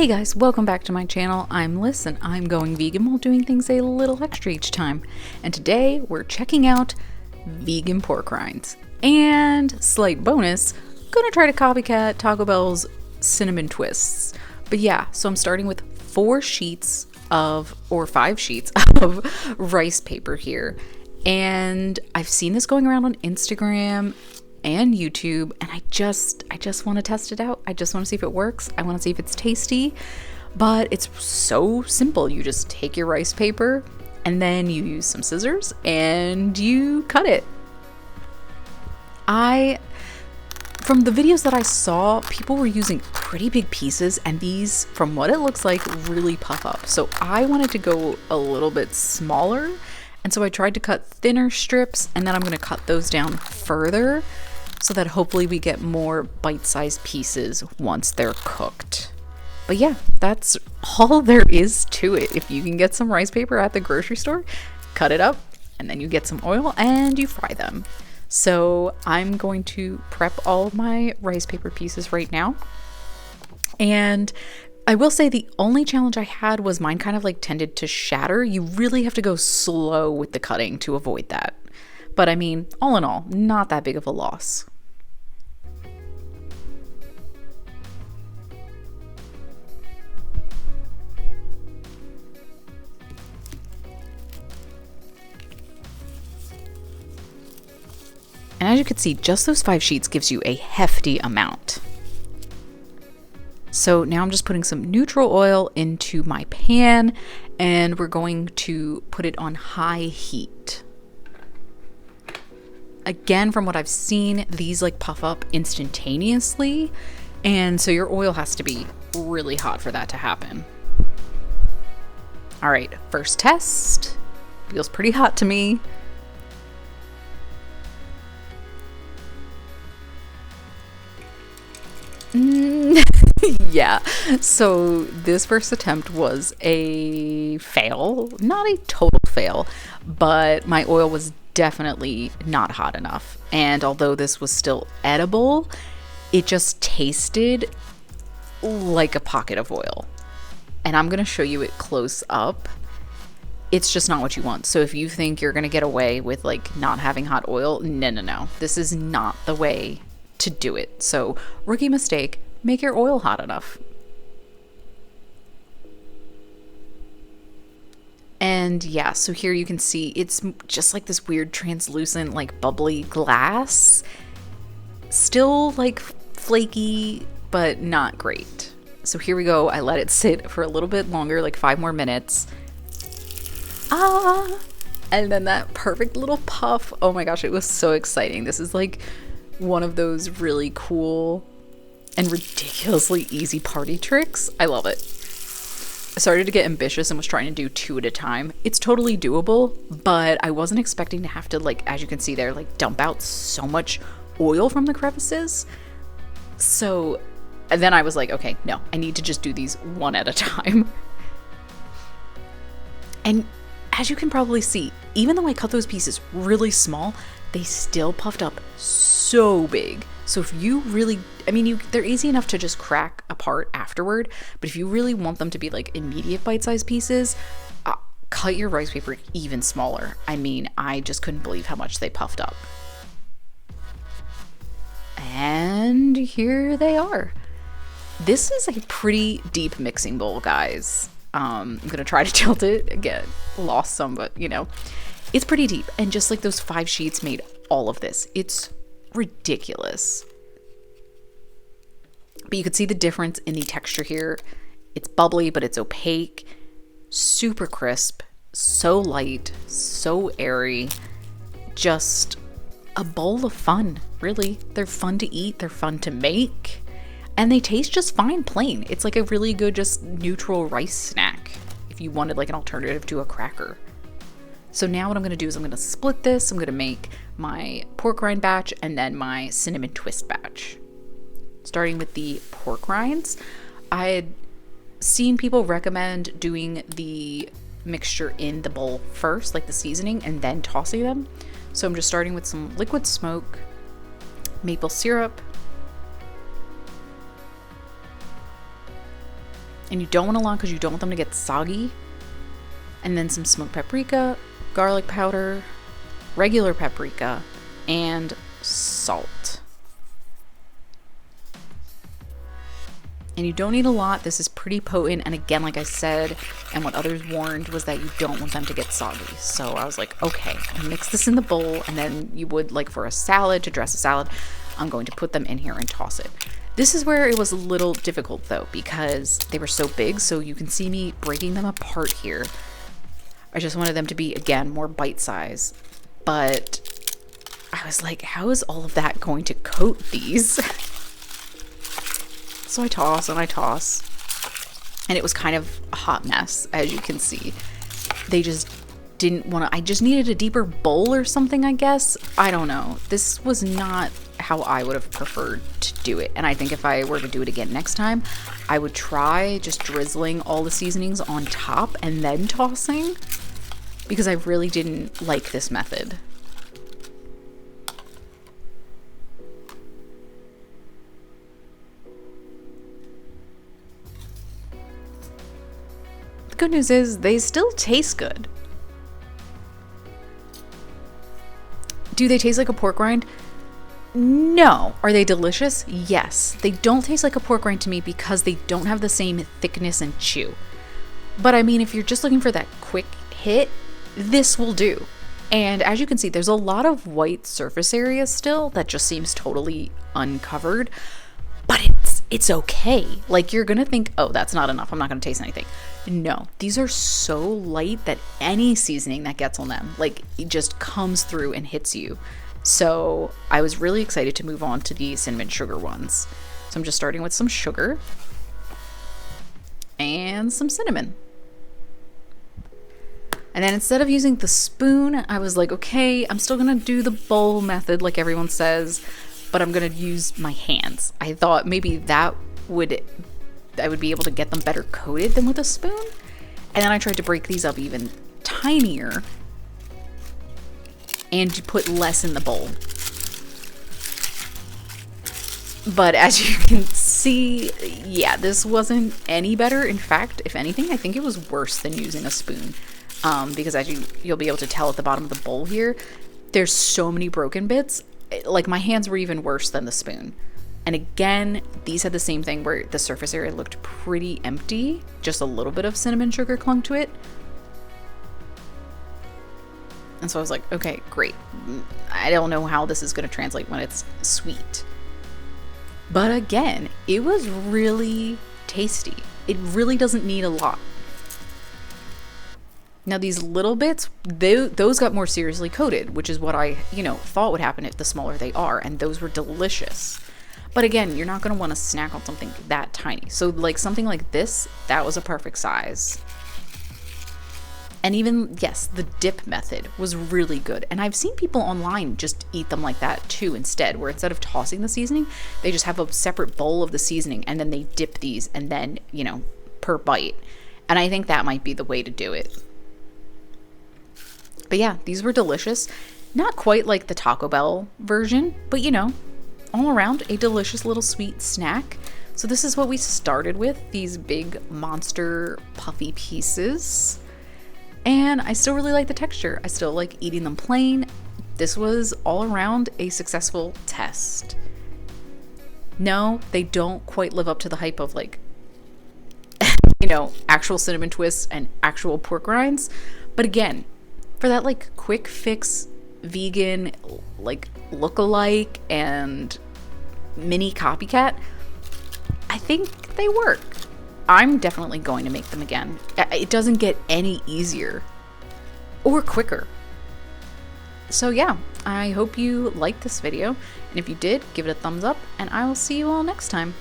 Hey guys, welcome back to my channel. I'm Liz and I'm going vegan while doing things a little extra each time. And today we're checking out vegan pork rinds. And slight bonus, gonna try to copycat Taco Bell's cinnamon twists. But yeah, so I'm starting with 5 sheets of rice paper here. And I've seen this going around on Instagram and YouTube, and I just want to test it out. I just want to see if it works. I want to see if it's tasty, but it's so simple. You just take your rice paper and then you use some scissors and you cut it. From the videos that I saw, people were using pretty big pieces, and these, from what it looks like, really puff up. So I wanted to go a little bit smaller, and so I tried to cut thinner strips, and then I'm going to cut those down further so that hopefully we get more bite-sized pieces once they're cooked. But yeah, that's all there is to it. If you can get some rice paper at the grocery store, cut it up, and then you get some oil and you fry them. So I'm going to prep all of my rice paper pieces right now. And I will say the only challenge I had was mine kind of like tended to shatter. You really have to go slow with the cutting to avoid that. But I mean, all in all, not that big of a loss. And as you can see, just those 5 sheets gives you a hefty amount. So now I'm just putting some neutral oil into my pan, and we're going to put it on high heat. Again, from what I've seen, these like puff up instantaneously, and so your oil has to be really hot for that to happen. All right, first test. Feels pretty hot to me. Yeah, so this first attempt was a fail. Not a total fail, but my oil was definitely not hot enough. And although this was still edible, it just tasted like a pocket of oil. And I'm gonna show you it close up. It's just not what you want. So if you think you're gonna get away with like not having hot oil, no. This is not the way to do it. So rookie mistake, make your oil hot enough. And yeah, so here you can see it's just like this weird translucent, like bubbly glass. Still like flaky, but not great. So here we go. I let it sit for a little bit longer, like 5 more minutes. And then that perfect little puff. Oh my gosh, it was so exciting. This is like one of those really cool and ridiculously easy party tricks. I love it. I started to get ambitious and was trying to do 2 at a time. It's totally doable, but I wasn't expecting to have to, like, as you can see there, like dump out so much oil from the crevices. So and then I was like, okay, no, I need to just do these 1 at a time. And as you can probably see, even though I cut those pieces really small, they still puffed up so big. So if you really, I mean, they're easy enough to just crack apart afterward, but if you really want them to be like immediate bite-sized pieces, cut your rice paper even smaller. I mean, I just couldn't believe how much they puffed up. And here they are. This is a pretty deep mixing bowl, guys. I'm gonna try to tilt it again. Lost some, but you know, it's pretty deep. And just like those 5 sheets made all of this. It's ridiculous. But you can see the difference in the texture here. It's bubbly, but it's opaque, super crisp, so light, so airy. Just a bowl of fun, really. They're fun to eat, they're fun to make, and they taste just fine plain. It's like a really good just neutral rice snack if you wanted like an alternative to a cracker. So now what I'm gonna do is I'm gonna split this. I'm gonna make my pork rind batch and then my cinnamon twist batch. Starting with the pork rinds, I had seen people recommend doing the mixture in the bowl first, like the seasoning, and then tossing them. So I'm just starting with some liquid smoke, maple syrup, And you don't want a lot because you don't want them to get soggy. And then some smoked paprika, garlic powder, regular paprika, and salt. And you don't need a lot. This is pretty potent. And again, like I said, and what others warned, was that you don't want them to get soggy. So I was like, okay, mix this in the bowl. And then you would, like for a salad, to dress a salad, I'm going to put them in here and toss it. This is where it was a little difficult though, because they were so big. So you can see me breaking them apart here. I just wanted them to be, again, more bite size. But I was like, how is all of that going to coat these? So I toss and I toss, and it was kind of a hot mess, as you can see. They just didn't want to, I just needed a deeper bowl or something, I guess. I don't know. This was not how I would have preferred to do it. And I think if I were to do it again next time, I would try just drizzling all the seasonings on top and then tossing, because I really didn't like this method. The good news is they still taste good. Do they taste like a pork rind? No. Are they delicious? Yes. They don't taste like a pork rind to me because they don't have the same thickness and chew. But I mean, if you're just looking for that quick hit, this will do. And as you can see, there's a lot of white surface area still that just seems totally uncovered. But it's okay. Like, you're gonna think, oh, that's not enough, I'm not gonna taste anything. No, these are so light that any seasoning that gets on them, like, it just comes through and hits you. So I was really excited to move on to the cinnamon sugar ones. So I'm just starting with some sugar and some cinnamon. And then instead of using the spoon, I was like, okay, I'm still gonna do the bowl method like everyone says, but I'm gonna use my hands. I thought maybe I would be able to get them better coated than with a spoon. And then I tried to break these up even tinier and put less in the bowl. But as you can see, yeah, this wasn't any better. In fact, if anything, I think it was worse than using a spoon. Because as you'll be able to tell at the bottom of the bowl here, there's so many broken bits. Like, my hands were even worse than the spoon. And again, these had the same thing where the surface area looked pretty empty. Just a little bit of cinnamon sugar clung to it. And so I was like, okay, great. I don't know how this is going to translate when it's sweet. But again, it was really tasty. It really doesn't need a lot. Now these little bits, those got more seriously coated, which is what I, thought would happen if the smaller they are, and those were delicious. But again, you're not going to want to snack on something that tiny. So like something like this, that was a perfect size. And even, yes, the dip method was really good. And I've seen people online just eat them like that too instead, where instead of tossing the seasoning, they just have a separate bowl of the seasoning and then they dip these and then, per bite. And I think that might be the way to do it. But yeah, these were delicious. Not quite like the Taco Bell version, but all around a delicious little sweet snack. So this is what we started with, these big monster puffy pieces. And I still really like the texture. I still like eating them plain. This was all around a successful test. No, they don't quite live up to the hype of like, actual cinnamon twists and actual pork rinds. But again, for that like quick fix vegan like look-alike and mini copycat, I think they work. I'm definitely going to make them again. It doesn't get any easier or quicker. So yeah, I hope you liked this video, and if you did, give it a thumbs up, and I will see you all next time.